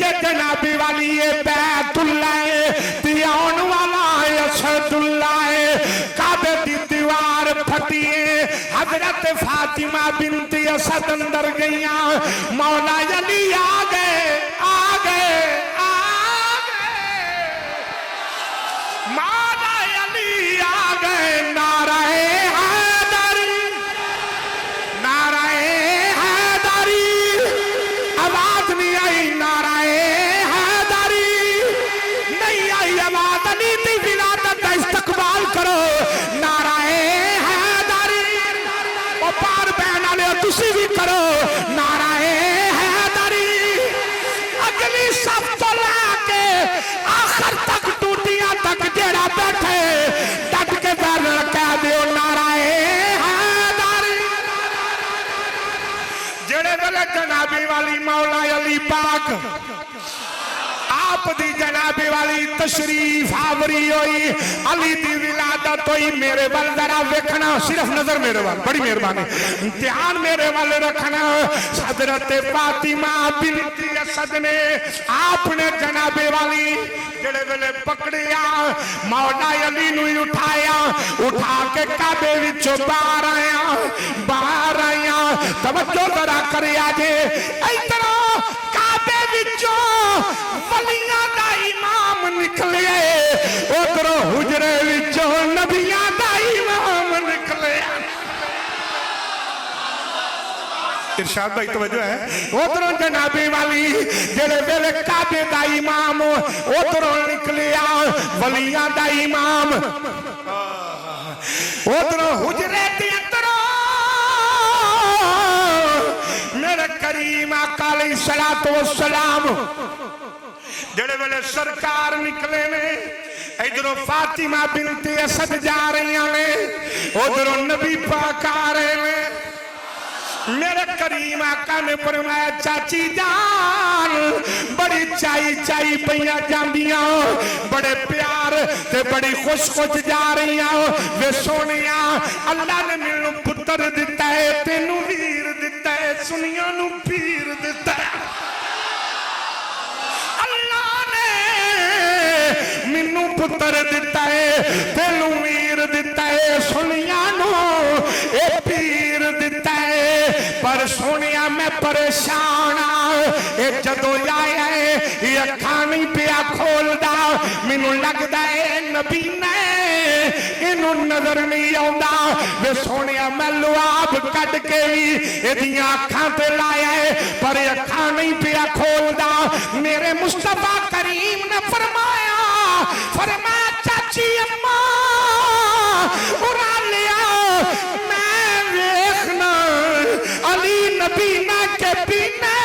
जे जनाबी वाली बैतुल्लाह ते आउण वाला असदुल्लाह काबे दी दीवार फटी हजरत फातिमा बिनत असद अंदर गईया मौला अली आ गए मौला अली आ गए नाराए हैदरी आवाज नहीं आई नाराए हैदरी नहीं आई आवाज अली दी विलादत का इस्तकबाल करो नाराए हैदरी ओ पार बहन वाले तुसी भी करो नाराए हैदरी अगली सब तो लाके आखिर तक टूटियां तक जेड़ा बैठे डट के दर कह दियो नाराए हैदरी जेड़े वेले जनाबी वाली मौला अली पाक आप दी जनाबे वाली तशरीफ आवरी होई अली दी विलादत होई मेरे वाल जरा देखना सिर्फ नजर मेरे वाल बड़ी मेहरबानी ध्यान मेरे वाल रखना हजरत फातिमा बिनत असद ने आपने जनाबे वाली जेड़े वेले पकड़िया मौला अली नु उठाया उठा के काबे विचों बाहर आया तवज्जो जरा करिया जे इधर काबे विचों वलियां दा इमाम निकले उधरों हुजरे विचों नबियां दा इमाम निकले इरशाद भाई तवज्जो है उधरों जनाबे वाली जेड़े वेले काबे दा इमाम उधरों निकलिया वलियां दा इमाम उधरों हुजरे दे अंदरों मेरे करीम आका अलैहिस्सलातु वस्सलाम जेड़े वेले सरकार निकले ने इधरों फातिमा बिनत असद जा रही ने उधरों नबी पाक आ रहे ने मेरे करीम आका ने फरमाया चाची जान बड़ी चाई पईया जांदियां बड़े प्यार ते बड़ी खुश जा रही वे सोनिया अल्लाह ने मैनू पुत्र दिता है तेनू वीर दिता है सुनिया नू पीर दिता है अल्लाह ने मैनू पुत्र दिता है तेनू वीर दिता है सुनिया नू ए पीर दिता है पर सोनिया मैं परेशान जदों आया है ये अखा नहीं पिया खोलदा मैनू लगदा है नबी ने इनू नजर नहीं आउंदा वे सोनिया मैं लुआब कट के भी एदियां अखां ते लाया है पर अखा नहीं पिया खोलदा मेरे मुस्तफा करीम ने फरमाया चाची अम्मा उड़ा लिया मैं देखना अली नबी ना के पीने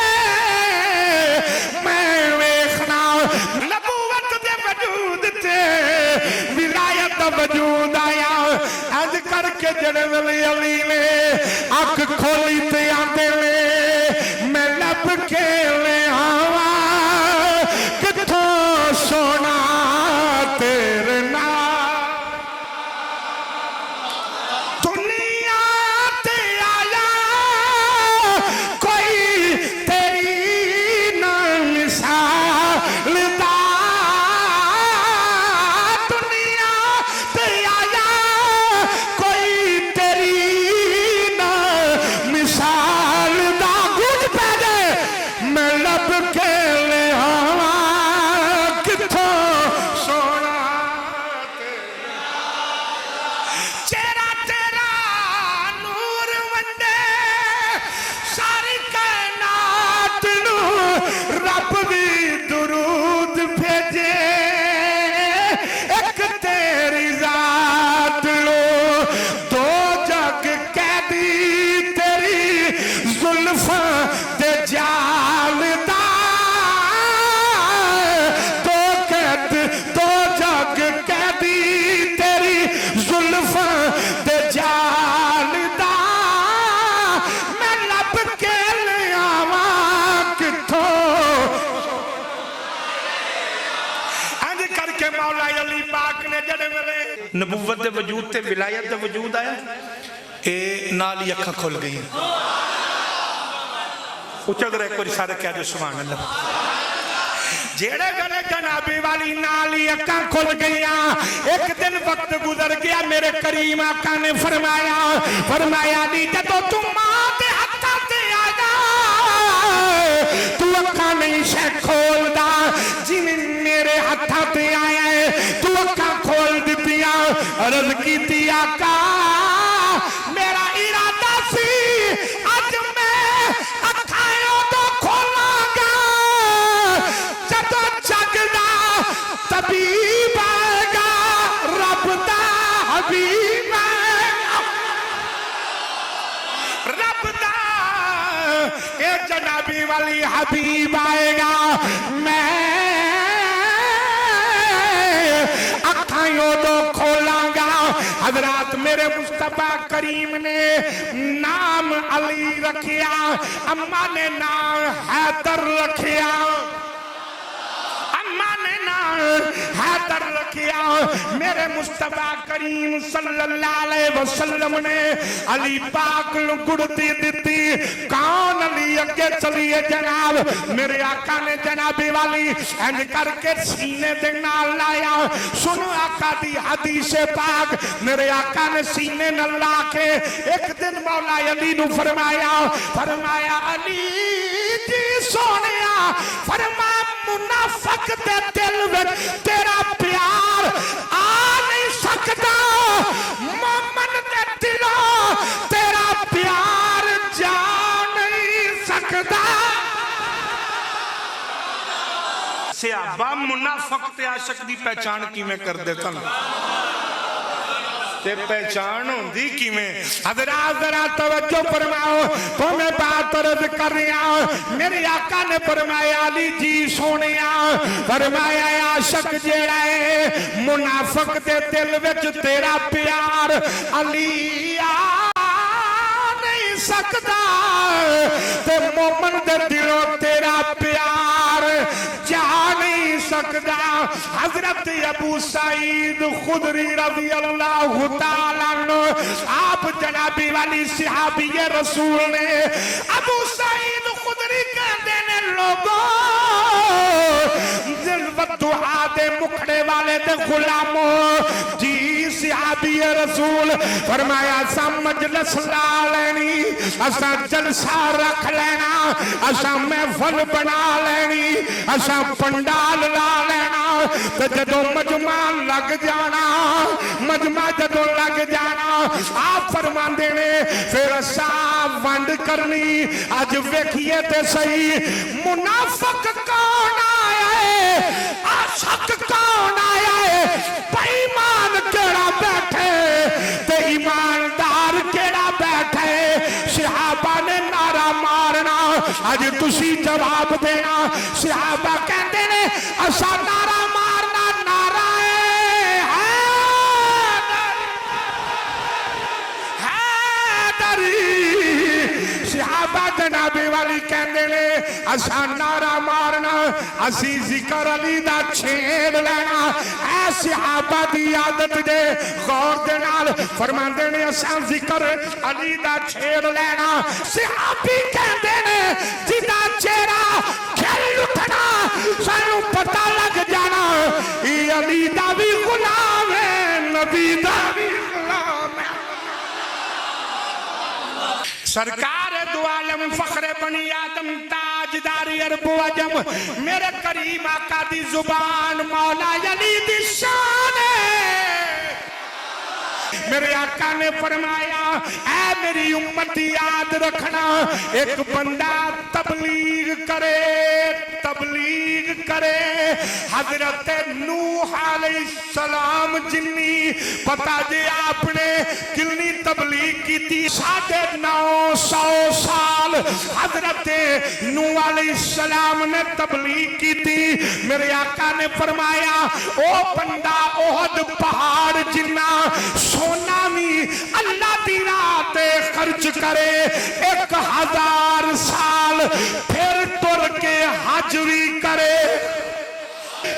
मैं देखना नबूवत दे वजूद ते विलायत दा वजूद आया अज करके जड़े वाले अली ने अख खोली ते आंदे ने मैं लब के ले आवा किथों सोना तेरे नाल दुनिया ते आया कोई तेरी ना मिसाल दा दुनिया ते आया कोई तेरी ना मिसाल दा गुज पै दे मैं लब के ले आवा किथों सोना चेहरा तेरा नूर वंडे सारी कायनात नू रब भी दुरूद भेजे एक तेरी जात लो दो जग कैदी तेरी जुल्फां दे जाल दा दो जग कैदी तेरी जुल्फां दे जाल दा मैं लब के ले आवा किथों इंज करके मौला अली पाक ने जड़े वेले नबूवत दे वजूद ते विलायत दे वजूद आया ए नाल ही अखां खुल गई उच्चा कर एक बार सारे कह दो सुभान अल्लाह जेड़े गले जनाबी वाली नाल ही अक्खां खुल गईयां। एक दिन वक्त गुजर गया, मेरे करीम आका ने फरमाया नी जदों तू मां दे हत्थां ते आया तू अक्खां नहीं शे खोलदा, जिवें मेरे हत्थां ते आया है तू अक्खां खोल दित्तियां। अर्ज कीती आका मेरा इरादा सी अज मैं अक्खां तो खोलांगा जदों जगदा तबीब आएगा, रब दा हबीब आएगा, रब दा ए जनाबी वाली हबीब आएगा। मैं अखाइयों तो खोलांगा। हजरात मेरे मुस्तफा करीम ने नाम अली रखिया, अम्मा ने नाम हैदर रखिया, अम्मा ने नाम हैदर रखिया। मेरे मुस्तफा करीम सल्लल्लाहु अलैहि वसल्लम ने अली पाक को गुड़ती दी। कौन अली अगे चलिए जनाब, मेरे आका ने जनाबी वाली इंज करके सीने दे नाल लाया। सुनो आका दी हदीस पाक, मेरे आका ने सीने नाल ला के एक दिन मौला अली नु फरमाया अली जी सोनिया, फरमा मुनाफिक दे दिल विच तेरा प्यार आ नहीं सकता, मोमन दे दिलों तेरा प्यार जा नहीं सकता। सहाबा मुनाफिक ते आशिक दी पहचान किवें करदे सन ते पहचान होंदी किवें? हज़रात जरा तवज्जो फरमाओ, तो मैं बात अर्ज कर रहा हूं। मेरे आका ने फरमाया अली जी सोनिया, फरमाया आशिक जेड़ा है मुनाफिक दे दिल विच तेरा प्यार अली आ नहीं सकदा, ते मोमन दे दिलों तेरा प्यार जा नहीं सकदा। हजरत अबू सईद खुदरी रज़ी अल्लाह ताला अन्हु, आप जनाबी वाली सहाबी रसूल ने अबू सईद खुदरी कहते ने लोगों दुआ दे मुखड़े वाले ते गुलामों जी सहाबी रसूल, फरमाया असा मजलिस ला लेनी, असा जलसा रख लेना, असा महफिल बना लेनी, असा पंडाल ला लेना, ते जदों मजमा लग जाना, मजमा जदों लग जाना आप फरमांदे ने फिर असा वंड करनी। अज वेखिए ते सही मुनाफिक कौन आया है, आशिक कौन आया है, बेईमान केड़ा बैठे ते ईमानदार केड़ा बैठे। सहाबा ने नारा मारना, अज तुसी जवाब देना। सहाबा कहते ने असा नारा मारना, नारा सहाबा जनाबे वाली कहते ने असा नारा मारना, असी जिक्र अली दा छेड़ लेना। ऐ सहाबा दी आदत जे गौर दे नाल फरमांदे ने असा जिक्र अली दा छेड़ लेना। सहाबी कहते ने जिदा चेहरा खिल उठना सानू पता लग जाना ये अली दा भी गुलाम है, नबी दा भी गुलाम है। सरकार दो आलम फखरे बनी आदम ताजदारी अरब अजम, मेरे करीम आका दी जुबान मौला अली दी शान है। मेरे आका ने फरमाया ऐ मेरी उम्मत याद रखना, एक बंदा तबलीग करे हजरत नूह अलैहिस्सलाम जिन्नी पता जे आपने कितनी तबलीग की थी। 950 साल हजरत नूह अलैहिस्सलाम ने तबलीग की थी। मेरे आका ने फरमाया ओ बंदा ओहद पहाड़ जिन्ना सोना भी अल्लाह दी राह ते खर्च करे 1000 साल फिर तुर के हज भी करे,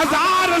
1000